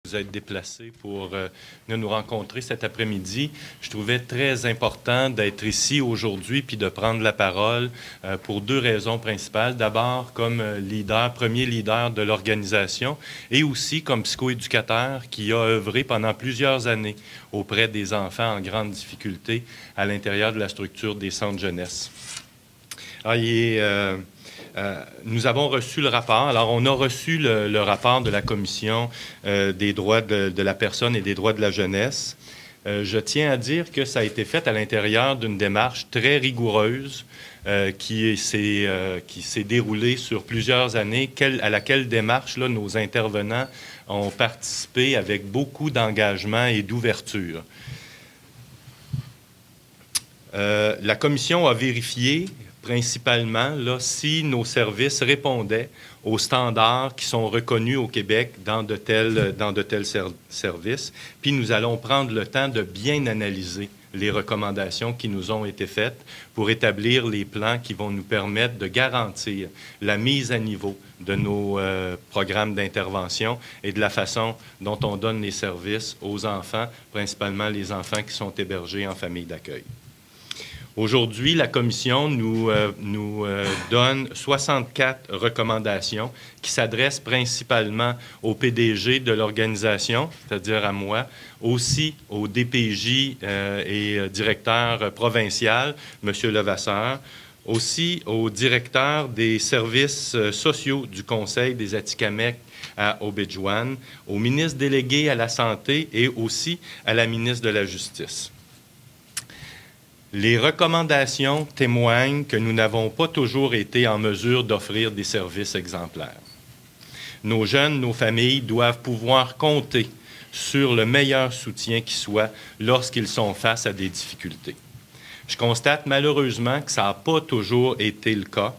Vous êtes déplacés pour venir nous rencontrer cet après-midi. Je trouvais très important d'être ici aujourd'hui puis de prendre la parole pour deux raisons principales. D'abord, comme premier leader de l'organisation et aussi comme psychoéducateur qui a œuvré pendant plusieurs années auprès des enfants en grande difficulté à l'intérieur de la structure des centres jeunesse. Alors, nous avons reçu le rapport. Alors, on a reçu le rapport de la Commission des droits de la personne et des droits de la jeunesse. Je tiens à dire que ça a été fait à l'intérieur d'une démarche très rigoureuse qui s'est déroulée sur plusieurs années, à laquelle démarche là, nos intervenants ont participé avec beaucoup d'engagement et d'ouverture. La Commission a vérifié principalement là, si nos services répondaient aux standards qui sont reconnus au Québec dans de tels services. Puis nous allons prendre le temps de bien analyser les recommandations qui nous ont été faites pour établir les plans qui vont nous permettre de garantir la mise à niveau de nos programmes d'intervention et de la façon dont on donne les services aux enfants, principalement les enfants qui sont hébergés en famille d'accueil. Aujourd'hui, la Commission nous donne 64 recommandations qui s'adressent principalement au PDG de l'organisation, c'est-à-dire à moi, aussi au DPJ et directeur provincial, M. Levasseur, aussi au directeur des services sociaux du Conseil des Atikamekw à Obidjwan, au ministre délégué à la Santé et aussi à la ministre de la Justice. Les recommandations témoignent que nous n'avons pas toujours été en mesure d'offrir des services exemplaires. Nos jeunes, nos familles doivent pouvoir compter sur le meilleur soutien qui soit lorsqu'ils sont face à des difficultés. Je constate malheureusement que ça n'a pas toujours été le cas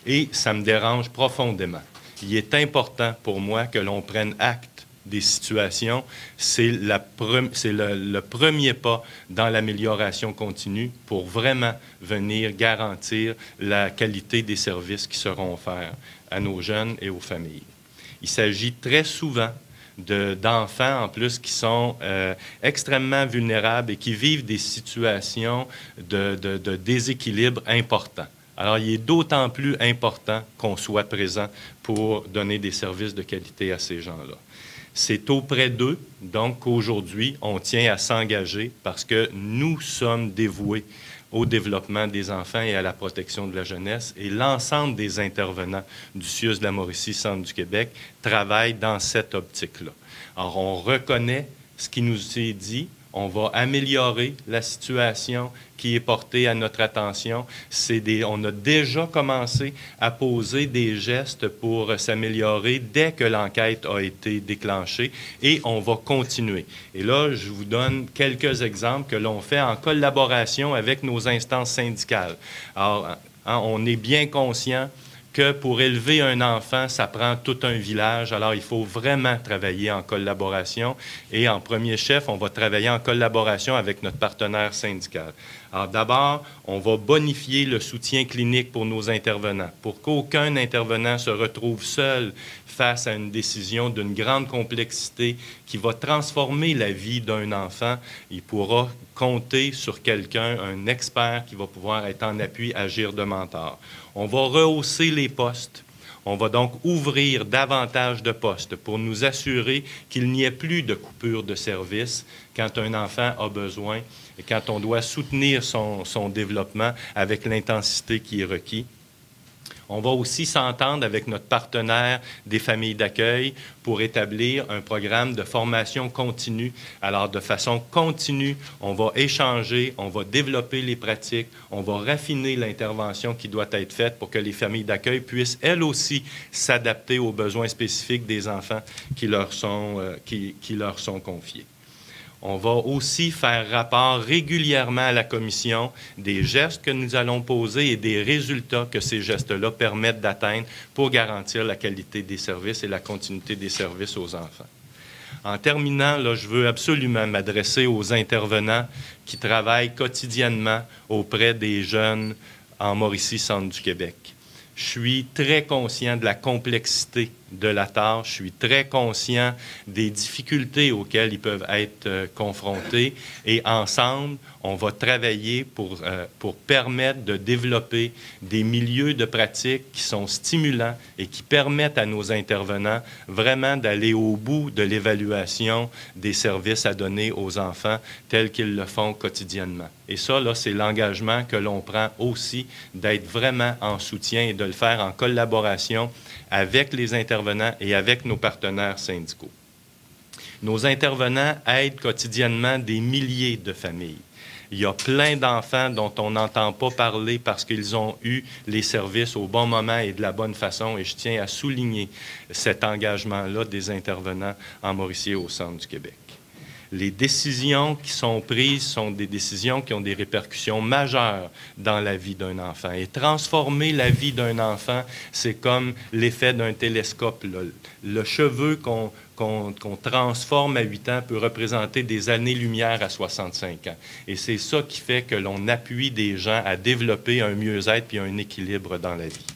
et ça me dérange profondément. Il est important pour moi que l'on prenne acte des situations, c'est le premier pas dans l'amélioration continue pour vraiment venir garantir la qualité des services qui seront offerts à nos jeunes et aux familles. Il s'agit très souvent d'enfants, en plus, qui sont extrêmement vulnérables et qui vivent des situations de déséquilibre importants. Alors, il est d'autant plus important qu'on soit présent pour donner des services de qualité à ces gens-là. C'est auprès d'eux, donc, qu'aujourd'hui, on tient à s'engager parce que nous sommes dévoués au développement des enfants et à la protection de la jeunesse. Et l'ensemble des intervenants du CIUS de la Mauricie, Centre du Québec, travaillent dans cette optique-là. Alors, on reconnaît ce qui nous est dit. On va améliorer la situation qui est portée à notre attention. On a déjà commencé à poser des gestes pour s'améliorer dès que l'enquête a été déclenchée et on va continuer. Et là, je vous donne quelques exemples que l'on fait en collaboration avec nos instances syndicales. Alors, on est bien conscient que pour élever un enfant, ça prend tout un village. Alors, il faut vraiment travailler en collaboration. Et en premier chef, on va travailler en collaboration avec notre partenaire syndical. Alors, d'abord, on va bonifier le soutien clinique pour nos intervenants, pour qu'aucun intervenant se retrouve seul face à une décision d'une grande complexité qui va transformer la vie d'un enfant. Il pourra compter sur quelqu'un, un expert qui va pouvoir être en appui, agir de mentor. On va rehausser les postes. On va donc ouvrir davantage de postes pour nous assurer qu'il n'y ait plus de coupure de service quand un enfant a besoin et quand on doit soutenir son développement avec l'intensité qui est requise. On va aussi s'entendre avec notre partenaire des familles d'accueil pour établir un programme de formation continue. Alors, de façon continue, on va échanger, on va développer les pratiques, on va raffiner l'intervention qui doit être faite pour que les familles d'accueil puissent, elles aussi, s'adapter aux besoins spécifiques des enfants qui leur sont confiés. On va aussi faire rapport régulièrement à la Commission des gestes que nous allons poser et des résultats que ces gestes-là permettent d'atteindre pour garantir la qualité des services et la continuité des services aux enfants. En terminant, là, je veux absolument m'adresser aux intervenants qui travaillent quotidiennement auprès des jeunes en Mauricie, Centre du Québec. Je suis très conscient de la complexité de la tâche. Je suis très conscient des difficultés auxquelles ils peuvent être confrontés. Et ensemble, on va travailler pour permettre de développer des milieux de pratique qui sont stimulants et qui permettent à nos intervenants vraiment d'aller au bout de l'évaluation des services à donner aux enfants tels qu'ils le font quotidiennement. Et ça, là, c'est l'engagement que l'on prend aussi d'être vraiment en soutien et de le faire en collaboration avec les intervenants et avec nos partenaires syndicaux. Nos intervenants aident quotidiennement des milliers de familles. Il y a plein d'enfants dont on n'entend pas parler parce qu'ils ont eu les services au bon moment et de la bonne façon. Et je tiens à souligner cet engagement-là des intervenants en Mauricie et au centre du Québec. Les décisions qui sont prises sont des décisions qui ont des répercussions majeures dans la vie d'un enfant. Et transformer la vie d'un enfant, c'est comme l'effet d'un télescope. Le cheveu qu'on transforme à 8 ans peut représenter des années-lumière à 65 ans. Et c'est ça qui fait que l'on appuie des gens à développer un mieux-être et un équilibre dans la vie.